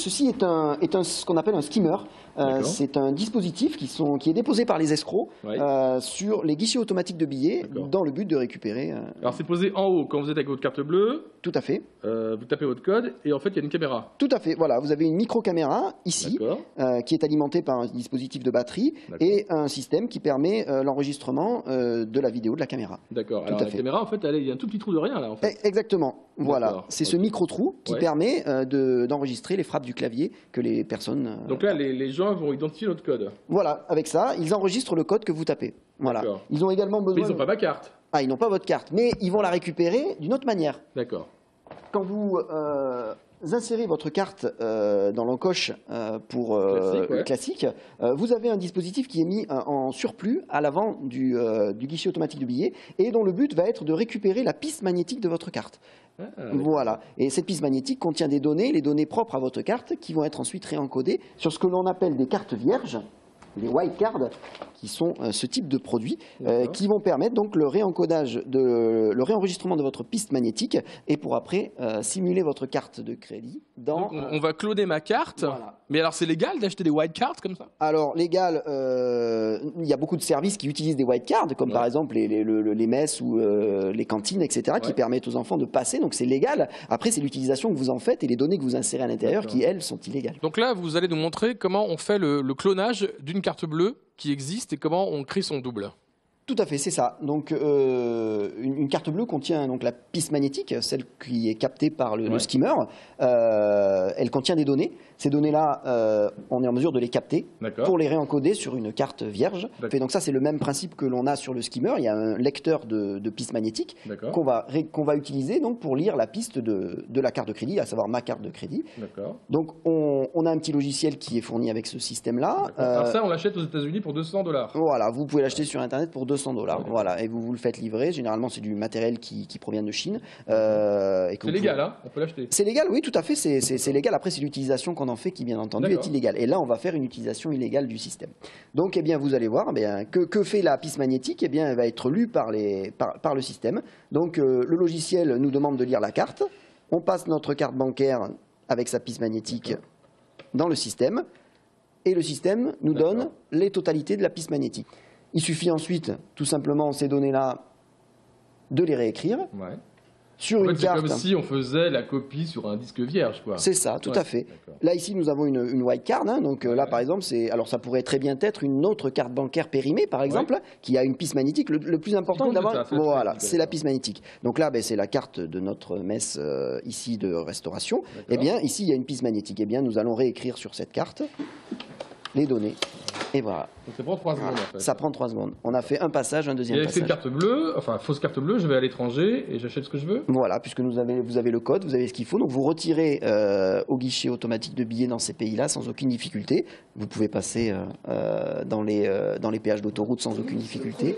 Ceci est ce qu'on appelle un skimmer. C'est un dispositif qui est déposé par les escrocs sur les guichets automatiques de billets dans le but de récupérer. Alors c'est posé en haut quand vous êtes avec votre carte bleue. Tout à fait. Vous tapez votre code et en fait il y a une caméra. Tout à fait. Voilà, vous avez une micro-caméra ici qui est alimentée par un dispositif de batterie et un système qui permet l'enregistrement de la vidéo de la caméra. D'accord. Alors la caméra en fait il y a un tout petit trou de rien là en fait. Exactement. Voilà. C'est ce micro-trou qui permet d'enregistrer les frappes du clavier que les personnes. Donc là les gens vont identifier notre code. Voilà, avec ça, ils enregistrent le code que vous tapez. Voilà. Ils ont également besoin. Mais ils n'ont pas ma carte. Ah, ils n'ont pas votre carte, mais ils vont la récupérer d'une autre manière. D'accord. Quand vous insérez votre carte dans l'encoche pour classique, vous avez un dispositif qui est mis en surplus à l'avant du guichet automatique de billets et dont le but va être de récupérer la piste magnétique de votre carte. Voilà. Et cette piste magnétique contient des données, les données propres à votre carte, qui vont être ensuite réencodées sur ce que l'on appelle des cartes vierges, les white cards, qui sont ce type de produits, qui vont permettre donc le réenregistrement de votre piste magnétique et pour après simuler votre carte de crédit. Donc on va cloner ma carte, mais alors c'est légal d'acheter des white cards comme ça? Alors légal, il y a beaucoup de services qui utilisent des white cards, comme par exemple les messes ou les cantines, etc., qui permettent aux enfants de passer, donc c'est légal. Après c'est l'utilisation que vous en faites et les données que vous insérez à l'intérieur qui, elles, sont illégales. Donc là, vous allez nous montrer comment on fait le clonage d'une carte bleue qui existe et comment on crée son double. Tout à fait, c'est ça. Donc, une carte bleue contient donc la piste magnétique, celle qui est captée par le skimmer. Elle contient des données. Ces données-là, on est en mesure de les capter pour les réencoder sur une carte vierge. Et donc ça, c'est le même principe que l'on a sur le skimmer. Il y a un lecteur de piste magnétique qu'on va utiliser donc, pour lire la piste de la carte de crédit, à savoir ma carte de crédit. Donc, on a un petit logiciel qui est fourni avec ce système-là. Alors ça, on l'achète aux États-Unis pour $200. Voilà, vous pouvez l'acheter sur Internet pour $200. Voilà, et vous le faites livrer. Généralement, c'est du matériel qui provient de Chine. C'est légal, hein, on peut l'acheter. C'est légal, oui, tout à fait. C'est légal. Après, c'est l'utilisation qu'on en fait qui, bien entendu, est illégale. Et là, on va faire une utilisation illégale du système. Donc, eh bien, vous allez voir, que fait la piste magnétique? Eh bien, elle va être lue par le système. Donc, le logiciel nous demande de lire la carte. On passe notre carte bancaire avec sa piste magnétique dans le système. Et le système nous donne les totalités de la piste magnétique. Il suffit ensuite, tout simplement, ces données-là, de les réécrire sur une carte. C'est comme si on faisait la copie sur un disque vierge, quoi. C'est ça, tout à fait. Là, ici, nous avons une white card. Hein, donc là, par exemple, alors ça pourrait très bien être une autre carte bancaire périmée, par exemple, qui a une piste magnétique. Le plus important est d'avoir, voilà, c'est la piste magnétique. Donc là, c'est la carte de notre messe ici de restauration. Eh bien, ici, il y a une piste magnétique. Eh bien, nous allons réécrire sur cette carte les données. Et voilà. Donc ça prend 3 secondes en fait. Ça prend 3 secondes. On a fait un passage, un deuxième passage. C'est une carte bleue, enfin fausse carte bleue, je vais à l'étranger et j'achète ce que je veux. Voilà, puisque vous avez le code, vous avez ce qu'il faut. Donc vous retirez au guichet automatique de billets dans ces pays-là sans aucune difficulté. Vous pouvez passer dans les péages d'autoroute sans aucune difficulté.